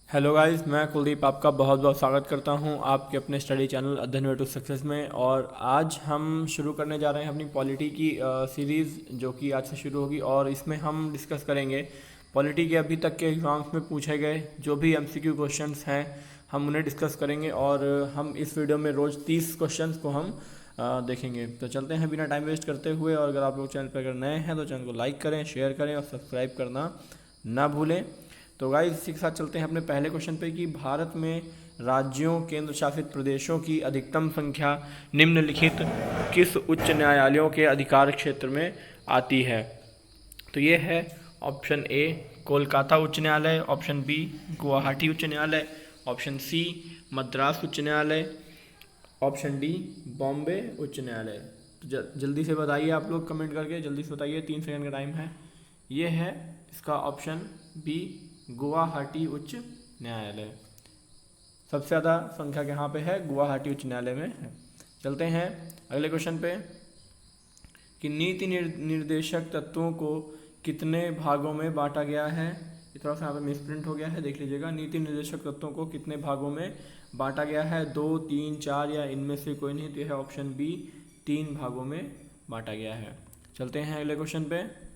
Hello guys, मैं कुलदीप आपका बहुत बहुत स्वागत करता हूं आपके अपने स्टडी चैनल अध्ययन वे टू सक्सेस में। और आज हम शुरू करने जा रहे हैं अपनी पॉलिटी की सीरीज़, जो कि आज से शुरू होगी। और इसमें हम डिस्कस करेंगे पॉलिटी के अभी तक के एग्ज़ाम्स में पूछे गए जो भी एमसीक्यू क्वेश्चंस हैं, हम उन्हें डिस्कस करेंगे। और हम इस वीडियो में रोज़ 30 क्वेश्चंस को हम देखेंगे। तो चलते हैं बिना टाइम वेस्ट करते हुए। और अगर आप लोग चैनल पर अगर नए हैं तो चैनल को लाइक करें, शेयर करें और सब्सक्राइब करना ना भूलें। तो गाइस, इसी के साथ चलते हैं अपने पहले क्वेश्चन पे कि भारत में राज्यों केंद्र शासित प्रदेशों की अधिकतम संख्या निम्नलिखित किस उच्च न्यायालयों के अधिकार क्षेत्र में आती है। तो ये है ऑप्शन ए कोलकाता उच्च न्यायालय, ऑप्शन बी गुवाहाटी उच्च न्यायालय, ऑप्शन सी मद्रास उच्च न्यायालय, ऑप्शन डी बॉम्बे उच्च न्यायालय। तो जल्दी से बताइए आप लोग कमेंट करके, जल्दी से बताइए, 3 सेकंड का टाइम है। ये है इसका ऑप्शन बी गुवाहाटी उच्च न्यायालय। सबसे ज़्यादा संख्या यहाँ पे है गुवाहाटी उच्च न्यायालय में है। चलते हैं अगले क्वेश्चन पे कि नीति निर्देशक तत्वों को कितने भागों में बांटा गया है। ये थोड़ा सा यहाँ पे मिसप्रिंट हो गया है, देख लीजिएगा। नीति निर्देशक तत्वों को कितने भागों में बांटा गया है, 2, 3, 4 या इनमें से कोई नहीं। तो यह है ऑप्शन बी, 3 भागों में बांटा गया है। चलते हैं अगले क्वेश्चन पे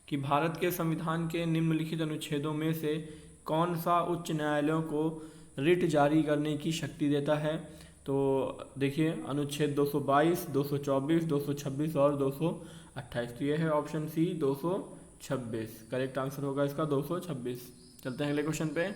कि भारत के संविधान के निम्नलिखित अनुच्छेदों में से कौन सा उच्च न्यायालयों को रिट जारी करने की शक्ति देता है। तो देखिए, अनुच्छेद 222, 224, 226 और 228। तो ये है ऑप्शन सी 226। करेक्ट आंसर होगा इसका 226। चलते हैं अगले क्वेश्चन पे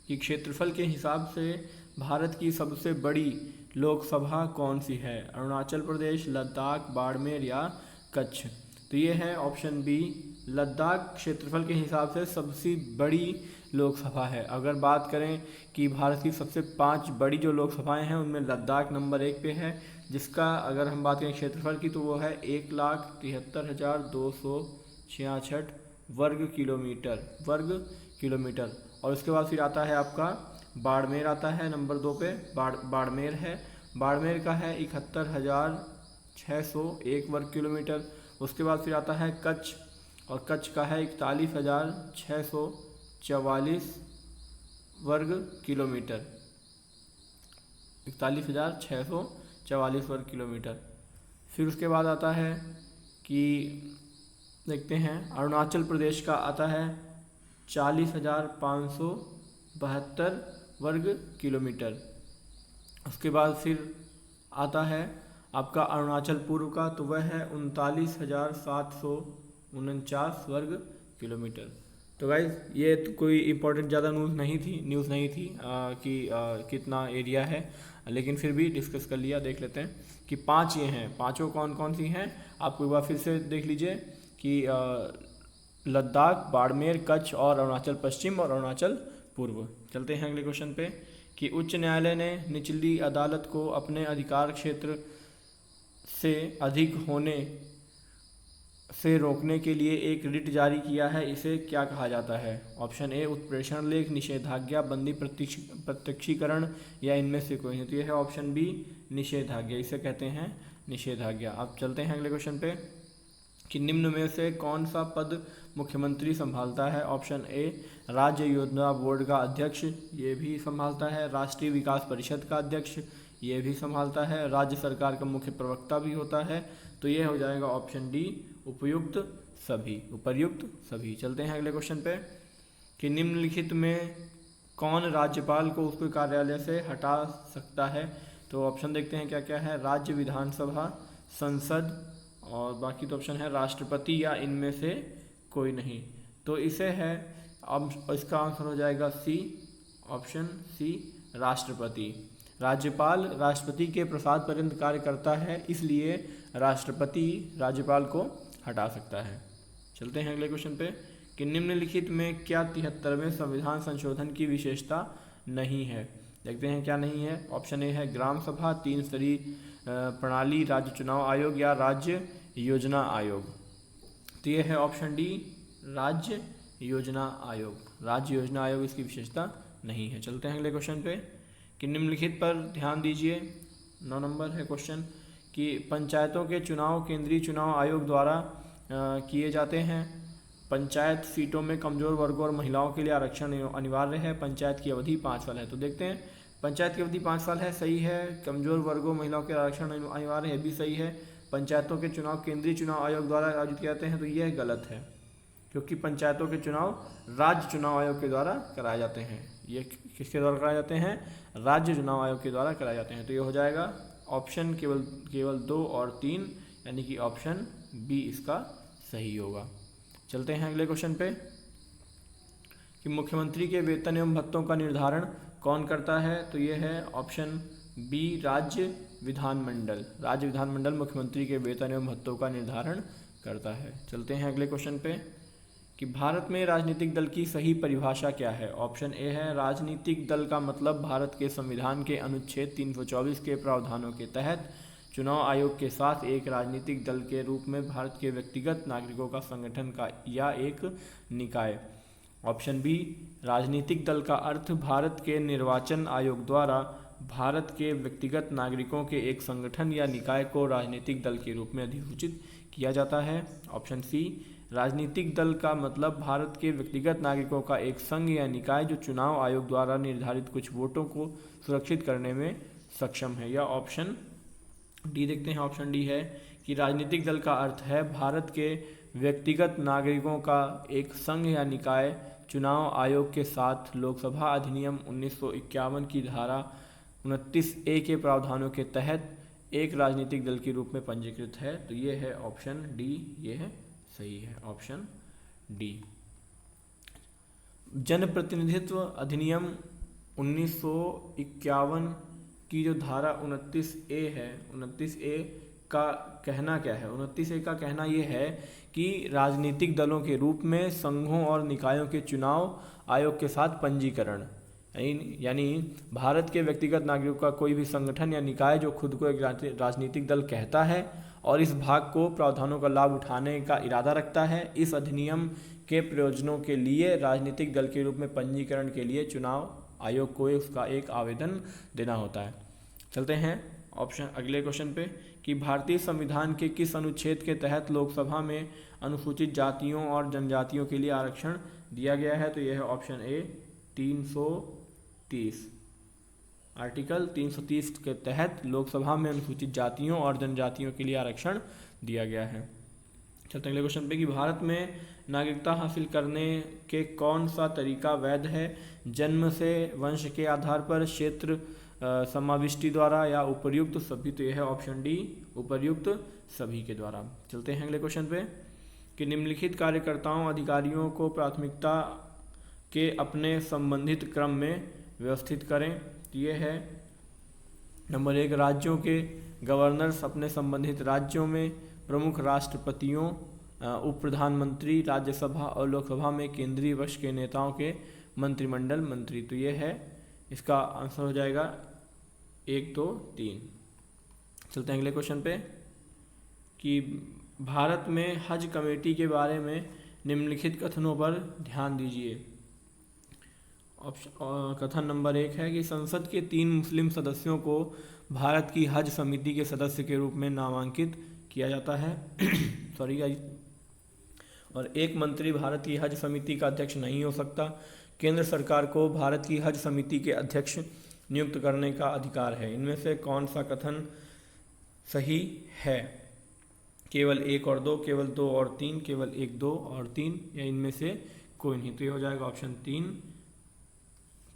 कि क्षेत्रफल के हिसाब से भारत की सबसे बड़ी लोकसभा कौन सी है। अरुणाचल प्रदेश, लद्दाख, बाड़मेर या कच्छ। तो ये है ऑप्शन बी, लद्दाख क्षेत्रफल के हिसाब से सबसे बड़ी लोकसभा है। अगर बात करें कि भारत की सबसे 5 बड़ी जो लोकसभाएं हैं उनमें लद्दाख नंबर 1 पे है, जिसका अगर हम बात करें क्षेत्रफल की तो वो है 1,73,266 वर्ग किलोमीटर। और उसके बाद फिर आता है आपका बाड़मेर, आता है नंबर 2 पे। बाड़मेर है, बाड़मेर का है 71,601 वर्ग किलोमीटर। उसके बाद फिर आता है कच्छ, और कच्छ का है 41,644 वर्ग किलोमीटर। 41,644 वर्ग किलोमीटर। फिर उसके बाद आता है कि देखते हैं अरुणाचल प्रदेश का आता है 40,572 वर्ग किलोमीटर। उसके बाद फिर आता है आपका अरुणाचल पूर्व का, तो वह है 39,749 वर्ग किलोमीटर। तो गाइज, ये तो कोई इम्पोर्टेंट ज़्यादा न्यूज़ नहीं थी कि कितना एरिया है, लेकिन फिर भी डिस्कस कर लिया। देख लेते हैं कि 5 ये हैं, पाँचों कौन कौन सी हैं। आपको एक बार फिर से देख लीजिए कि लद्दाख, बाड़मेर, कच्छ और अरुणाचल पश्चिम और अरुणाचल पूर्व। चलते हैं अगले क्वेश्चन पे कि उच्च न्यायालय ने निचली अदालत को अपने अधिकार क्षेत्र से अधिक होने से रोकने के लिए एक रिट जारी किया है, इसे क्या कहा जाता है। ऑप्शन ए उत्प्रेषण लेख, निषेधाज्ञा, बंदी प्रत्यक्षीकरण या इनमें से कोई नहीं। तो यह है ऑप्शन बी निषेधाज्ञा, इसे कहते हैं निषेधाज्ञा। अब चलते हैं अगले क्वेश्चन पे कि निम्न में से कौन सा पद मुख्यमंत्री संभालता है। ऑप्शन ए राज्य योजना बोर्ड का अध्यक्ष, ये भी संभालता है। राष्ट्रीय विकास परिषद का अध्यक्ष, ये भी संभालता है। राज्य सरकार का मुख्य प्रवक्ता भी होता है। तो ये हो जाएगा ऑप्शन डी उपर्युक्त सभी। चलते हैं अगले क्वेश्चन पे कि निम्नलिखित में कौन राज्यपाल को उसके कार्यालय से हटा सकता है। तो ऑप्शन देखते हैं क्या क्या है। राज्य विधानसभा, संसद, और बाकी तो ऑप्शन है राष्ट्रपति या इनमें से कोई नहीं। तो इसे है, अब इसका आंसर हो जाएगा सी, ऑप्शन सी राष्ट्रपति। राज्यपाल राष्ट्रपति के प्रसाद पर्यंत कार्य करता है, इसलिए राष्ट्रपति राज्यपाल को हटा सकता है। चलते हैं अगले क्वेश्चन पे कि निम्नलिखित में क्या 73वें संविधान संशोधन की विशेषता नहीं है। देखते हैं क्या नहीं है। ऑप्शन ए है ग्राम सभा, 3 स्तरीय प्रणाली, राज्य चुनाव आयोग या राज्य योजना आयोग। तो ये है ऑप्शन डी राज्य योजना आयोग इसकी विशेषता नहीं है। चलते हैं अगले क्वेश्चन पे कि निम्नलिखित पर ध्यान दीजिए। 9 नंबर है क्वेश्चन कि पंचायतों के चुनाव केंद्रीय चुनाव आयोग द्वारा किए जाते हैं। पंचायत सीटों में कमजोर वर्गों और महिलाओं के लिए आरक्षण अनिवार्य है। पंचायत की अवधि 5 साल है। तो देखते हैं, पंचायत की अवधि 5 साल है, सही है। कमजोर वर्गों महिलाओं के आरक्षण अनिवार्य है, भी सही है। पंचायतों के चुनाव केंद्रीय चुनाव आयोग द्वारा आयोजित किए जाते हैं, तो यह गलत है, क्योंकि पंचायतों के चुनाव राज्य चुनाव आयोग के द्वारा कराए जाते हैं। ये किसके द्वारा कराए जाते हैं? राज्य चुनाव आयोग के द्वारा कराए जाते हैं। तो ये हो जाएगा ऑप्शन केवल 2 और 3, यानी कि ऑप्शन बी इसका सही होगा। चलते हैं अगले क्वेश्चन पे कि मुख्यमंत्री के वेतन एवं भत्तों का निर्धारण कौन करता है? तो ये है ऑप्शन बी, राज्य विधानमंडल। राज्य विधानमंडल मुख्यमंत्री के वेतन एवं भत्तों का निर्धारण करता है। चलते हैं अगले क्वेश्चन पे कि भारत में राजनीतिक दल की सही परिभाषा क्या है? ऑप्शन ए है, राजनीतिक दल का मतलब भारत के संविधान के अनुच्छेद 324 के प्रावधानों के तहत चुनाव आयोग के साथ एक राजनीतिक दल के रूप में भारत के व्यक्तिगत नागरिकों का संगठन का या एक निकाय। ऑप्शन बी, राजनीतिक दल का अर्थ भारत के निर्वाचन आयोग द्वारा भारत के व्यक्तिगत नागरिकों के एक संगठन या निकाय को राजनीतिक दल के रूप में अधिसूचित किया जाता है। ऑप्शन सी, राजनीतिक दल का मतलब भारत के व्यक्तिगत नागरिकों का एक संघ या निकाय जो चुनाव आयोग द्वारा निर्धारित कुछ वोटों को सुरक्षित करने में सक्षम है। या ऑप्शन डी देखते हैं, ऑप्शन डी है कि राजनीतिक दल का अर्थ है भारत के व्यक्तिगत नागरिकों का एक संघ या निकाय चुनाव आयोग के साथ लोकसभा अधिनियम 1951 की धारा 29A के प्रावधानों के तहत एक राजनीतिक दल के रूप में पंजीकृत है। तो ये है ऑप्शन डी, ये है सही है ऑप्शन डी। जनप्रतिनिधित्व अधिनियम 1951 की जो धारा 29A है, 29A का कहना क्या है? 29A का कहना ये है कि राजनीतिक दलों के रूप में संघों और निकायों के चुनाव आयोग के साथ पंजीकरण, यानी भारत के व्यक्तिगत नागरिकों का कोई भी संगठन या निकाय जो खुद को एक राजनीतिक दल कहता है और इस भाग को प्रावधानों का लाभ उठाने का इरादा रखता है, इस अधिनियम के प्रयोजनों के लिए राजनीतिक दल के रूप में पंजीकरण के लिए चुनाव आयोग को उसका एक आवेदन देना होता है। चलते हैं ऑप्शन अगले क्वेश्चन पे कि भारतीय संविधान के किस अनुच्छेद के तहत लोकसभा में अनुसूचित जातियों और जनजातियों के लिए आरक्षण दिया गया है? तो यह है ऑप्शन ए, 330। आर्टिकल 330 के तहत लोकसभा में अनुसूचित जातियों और जनजातियों के लिए आरक्षण दिया गया है। चलते हैं अगले क्वेश्चन पे कि भारत में नागरिकता हासिल करने के कौन सा तरीका वैध है? जन्म से, वंश के आधार पर, क्षेत्र समाविष्टि द्वारा या उपर्युक्त सभी? तो यह है ऑप्शन डी, उपर्युक्त सभी के द्वारा। चलते हैं अगले क्वेश्चन पे कि निम्नलिखित कार्यकर्ताओं अधिकारियों को प्राथमिकता के अपने संबंधित क्रम में व्यवस्थित करें। ये है नंबर 1, राज्यों के गवर्नर्स अपने संबंधित राज्यों में, प्रमुख राष्ट्रपतियों, उप प्रधानमंत्री, राज्यसभा और लोकसभा में केंद्रीय पक्ष के नेताओं के मंत्रिमंडल मंत्री। तो ये है इसका आंसर हो जाएगा 1, 2, 3। चलते हैं अगले क्वेश्चन पे कि भारत में हज कमेटी के बारे में निम्नलिखित कथनों पर ध्यान दीजिए। कथन नंबर 1 है कि संसद के 3 मुस्लिम सदस्यों को भारत की हज समिति के सदस्य के रूप में नामांकित किया जाता है सॉरी गाइस। और एक मंत्री भारत की हज समिति का अध्यक्ष नहीं हो सकता। केंद्र सरकार को भारत की हज समिति के अध्यक्ष नियुक्त करने का अधिकार है। इनमें से कौन सा कथन सही है? केवल 1 और 2, केवल 2 और 3, केवल 1, 2 और 3, या इनमें से कोई नहीं? तो ये हो जाएगा ऑप्शन 3,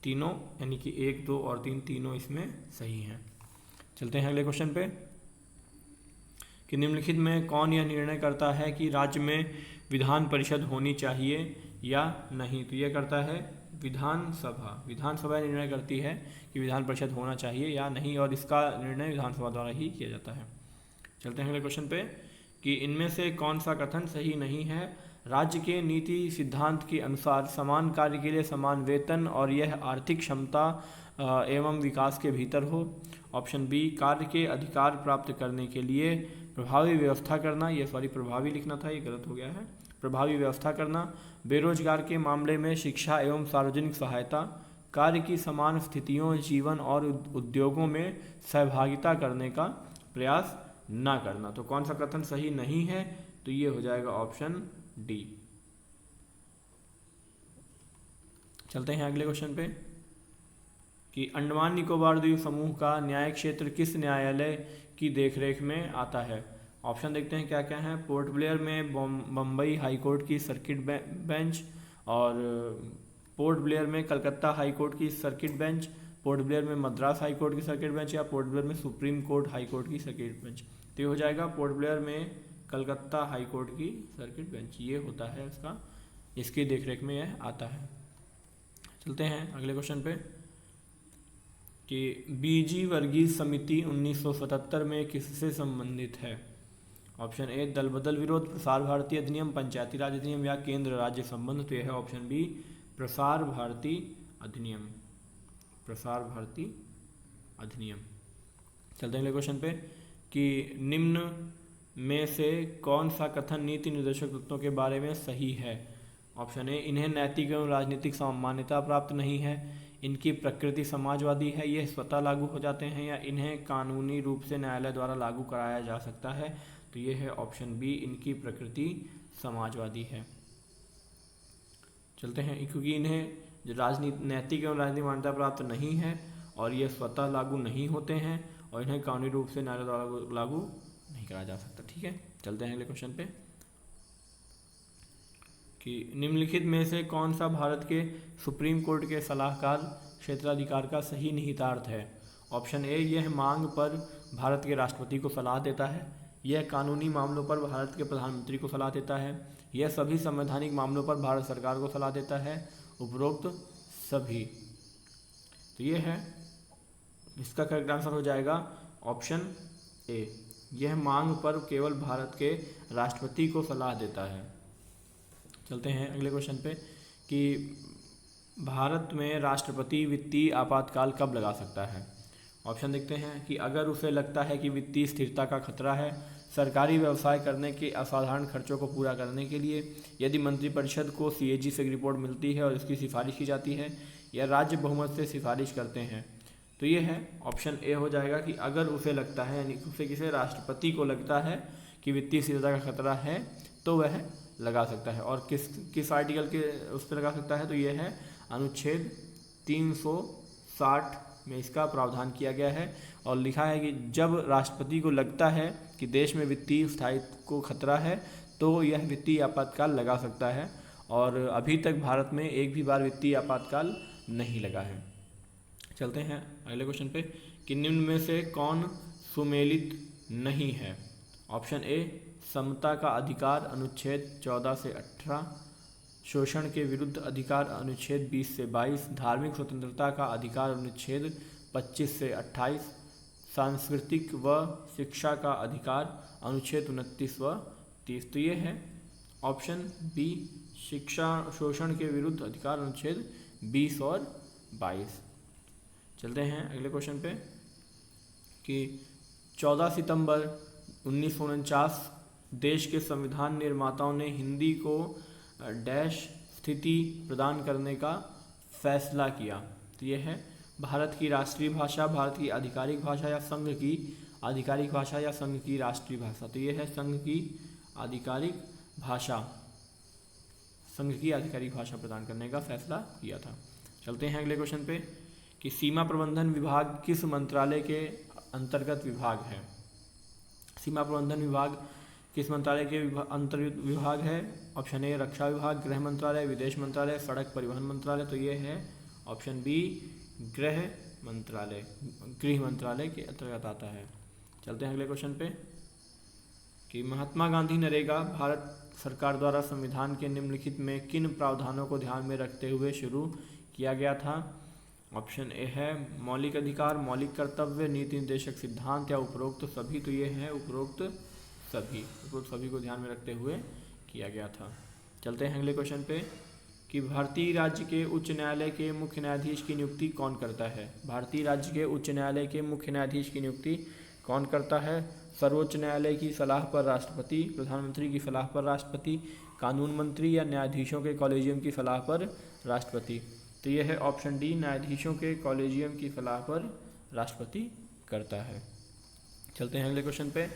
तीनों, यानी कि 1, 2 और 3 तीनों इसमें सही हैं। चलते हैं अगले क्वेश्चन पे कि निम्नलिखित में कौन यह निर्णय करता है कि राज्य में विधान परिषद होनी चाहिए या नहीं? तो यह करता है विधानसभा। विधानसभा निर्णय करती है कि विधान परिषद होना चाहिए या नहीं, और इसका निर्णय विधानसभा द्वारा ही किया जाता है। चलते हैं अगले क्वेश्चन पे कि इनमें से कौन सा कथन सही नहीं है? राज्य के नीति सिद्धांत के अनुसार समान कार्य के लिए समान वेतन और यह आर्थिक क्षमता एवं विकास के भीतर हो। ऑप्शन बी, कार्य के अधिकार प्राप्त करने के लिए प्रभावी व्यवस्था करना, ये प्रभावी लिखना था, ये गलत हो गया है, प्रभावी व्यवस्था करना, बेरोजगार के मामले में शिक्षा एवं सार्वजनिक सहायता, कार्य की समान स्थितियों, जीवन और उद्योगों में सहभागिता करने का प्रयास ना करना। तो कौन सा कथन सही नहीं है? तो ये हो जाएगा ऑप्शन डी। चलते हैं अगले क्वेश्चन पे कि अंडमान निकोबार द्वीप समूह का न्यायिक क्षेत्र किस न्यायालय की देखरेख में आता है। ऑप्शन देखते हैं क्या क्या है। पोर्ट ब्लेयर में बम्बई हाई कोर्ट की सर्किट बेंच, और पोर्ट ब्लेयर में कलकत्ता हाई कोर्ट की सर्किट बेंच, पोर्ट ब्लेयर में मद्रास हाई कोर्ट की सर्किट बेंच, या पोर्ट ब्लेयर में सुप्रीम कोर्ट हाई कोर्ट की सर्किट बेंच। तो ये हो जाएगा पोर्ट ब्लेयर में कलकत्ता हाई कोर्ट की सर्किट बेंच, ये होता है इसका, इसकी देखरेख में यह आता है। चलते हैं अगले क्वेश्चन पे कि बीजी वर्गीज समिति 1977 में किससे संबंधित है। ऑप्शन ए दल बदल विरोध, प्रसार भारती अधिनियम, पंचायती राज अधिनियम, या केंद्र राज्य संबंध। तो यह है ऑप्शन बी प्रसार भारती अधिनियम, प्रसार भारती अधिनियम। चलते हैं अगले क्वेश्चन पे कि निम्न में से कौन सा कथन नीति निर्देशक तत्वों के बारे में सही है। ऑप्शन ए इन्हें नैतिक एवं राजनीतिक मान्यता प्राप्त नहीं है, इनकी प्रकृति समाजवादी है, ये स्वतः लागू हो जाते हैं, या इन्हें कानूनी रूप से न्यायालय द्वारा लागू कराया जा सकता है। तो ये है ऑप्शन बी इनकी प्रकृति समाजवादी है। चलते हैं, क्योंकि इन्हें नैतिक एवं राजनीतिक मान्यता प्राप्त नहीं है और ये स्वतः लागू नहीं होते हैं और इन्हें कानूनी रूप से न्यायालय द्वारा लागू नहीं कराया जा सकता। ठीक है, चलते हैं अगले क्वेश्चन पे कि निम्नलिखित में से कौन सा भारत के सुप्रीम कोर्ट के सलाहकार क्षेत्राधिकार का सही निहितार्थ है। ऑप्शन ए यह मांग पर भारत के राष्ट्रपति को सलाह देता है, यह कानूनी मामलों पर भारत के प्रधानमंत्री को सलाह देता है, यह सभी संवैधानिक मामलों पर भारत सरकार को सलाह देता है, उपरोक्त सभी। तो ये है, इसका करेक्ट आंसर हो जाएगा ऑप्शन ए, यह मांग पर केवल भारत के राष्ट्रपति को सलाह देता है। चलते हैं अगले क्वेश्चन पे कि भारत में राष्ट्रपति वित्तीय आपातकाल कब लगा सकता है। ऑप्शन देखते हैं कि अगर उसे लगता है कि वित्तीय स्थिरता का खतरा है, सरकारी व्यवसाय करने के असाधारण खर्चों को पूरा करने के लिए, यदि मंत्रिपरिषद को CAG से रिपोर्ट मिलती है और इसकी सिफारिश की जाती है, या राज्य बहुमत से सिफारिश करते हैं। तो ये है ऑप्शन ए हो जाएगा कि अगर उसे लगता है, यानी उसे किसी राष्ट्रपति को लगता है कि वित्तीय स्थिरता का खतरा है तो वह लगा सकता है। और किस आर्टिकल के उस पर लगा सकता है, तो ये है अनुच्छेद 360 में इसका प्रावधान किया गया है और लिखा है कि जब राष्ट्रपति को लगता है कि देश में वित्तीय स्थायित्व को खतरा है तो यह वित्तीय आपातकाल लगा सकता है, और अभी तक भारत में एक भी बार वित्तीय आपातकाल नहीं लगा है। चलते हैं अगले क्वेश्चन पे कि निम्न में से कौन सुमेलित नहीं है। ऑप्शन ए समता का अधिकार अनुच्छेद 14 से 18, शोषण के विरुद्ध अधिकार अनुच्छेद 20 से 22, धार्मिक स्वतंत्रता का अधिकार अनुच्छेद 25 से 28, सांस्कृतिक व शिक्षा का अधिकार अनुच्छेद 29 व 30। तो ये है ऑप्शन बी शिक्षा शोषण के विरुद्ध अधिकार अनुच्छेद 20 और 22। चलते हैं अगले क्वेश्चन पे कि 14 सितंबर 1949 देश के संविधान निर्माताओं ने हिंदी को डैश स्थिति प्रदान करने का फैसला किया। तो ये है भारत की राष्ट्रीय भाषा, भारत की आधिकारिक भाषा, या संघ की आधिकारिक भाषा, या संघ की राष्ट्रीय भाषा। तो ये है संघ की आधिकारिक भाषा, संघ की आधिकारिक भाषा प्रदान करने का फैसला किया था। चलते हैं अगले क्वेश्चन पे कि सीमा प्रबंधन विभाग किस मंत्रालय के अंतर्गत विभाग है। सीमा प्रबंधन विभाग किस मंत्रालय के अंतर्गत विभाग है। ऑप्शन ए रक्षा विभाग, गृह मंत्रालय, विदेश मंत्रालय, सड़क परिवहन मंत्रालय। तो ये है ऑप्शन बी गृह मंत्रालय, गृह मंत्रालय के अंतर्गत आता है। चलते हैं अगले क्वेश्चन पे कि महात्मा गांधी नरेगा भारत सरकार द्वारा संविधान के निम्नलिखित में किन प्रावधानों को ध्यान में रखते हुए शुरू किया गया था। ऑप्शन ए है मौलिक अधिकार, मौलिक कर्तव्य, नीति निर्देशक सिद्धांत, या उपरोक्त सभी। तो ये है उपरोक्त सभी को ध्यान में रखते हुए किया गया था। चलते हैं अगले क्वेश्चन पे कि भारतीय राज्य के उच्च न्यायालय के मुख्य न्यायाधीश की नियुक्ति कौन करता है। भारतीय राज्य के उच्च न्यायालय के मुख्य न्यायाधीश की नियुक्ति कौन करता है। सर्वोच्च न्यायालय की सलाह पर राष्ट्रपति, प्रधानमंत्री की सलाह पर राष्ट्रपति, कानून मंत्री, या न्यायाधीशों के कॉलेजियम की सलाह पर राष्ट्रपति। तो यह है ऑप्शन डी न्यायाधीशों के कॉलेजियम की सलाह पर राष्ट्रपति करता है। चलते हैं अगले क्वेश्चन पे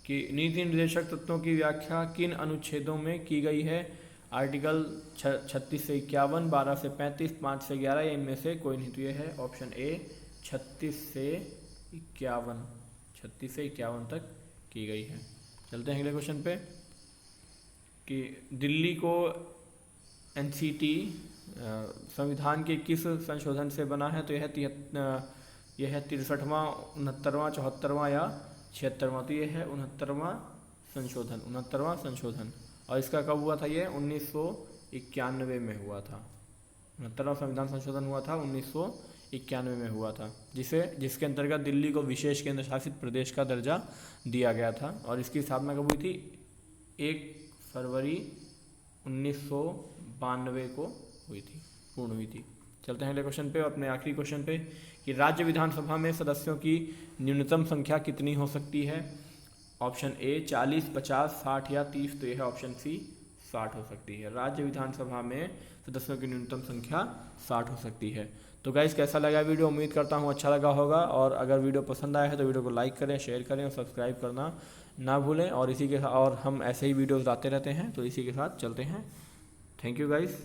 कि नीति निर्देशक तत्वों की व्याख्या किन अनुच्छेदों में की गई है। आर्टिकल 36 से 51, 12 से 35, 5 से 11 या इनमें से कोई नहीं। तो ये है ऑप्शन ए 36 से 51, 36 से 51 तक की गई है। चलते हैं अगले क्वेश्चन पे कि दिल्ली को एनसीटी संविधान के किस संशोधन से बना है। तो यह है 63वां, 69वां, 74वां या 76वां। तो ये है 69वां संशोधन। और इसका कब हुआ था? ये 1991 में हुआ था। 69वां संविधान संशोधन हुआ था 1991 में हुआ था, जिसके अंतर्गत दिल्ली को विशेष केंद्र शासित प्रदेश का दर्जा दिया गया था। और इसकी स्थापना कब हुई थी? 1 फरवरी 1992 को पूर्ण हुई थी। चलते हैं अगले क्वेश्चन पे, अपने आखिरी क्वेश्चन पे कि राज्य विधानसभा में सदस्यों की न्यूनतम संख्या कितनी हो सकती है। ऑप्शन ए 40, 50, 60 या 30। तो यह है ऑप्शन सी 60 हो सकती है। राज्य विधानसभा में सदस्यों की न्यूनतम संख्या 60 हो सकती है। तो गाइस कैसा लगा वीडियो? उम्मीद करता हूँ अच्छा लगा होगा। और अगर वीडियो पसंद आया है तो वीडियो को लाइक करें, शेयर करें और सब्सक्राइब करना ना भूलें। और हम ऐसे ही वीडियोस लाते रहते हैं। तो इसी के साथ चलते हैं। Thank you guys.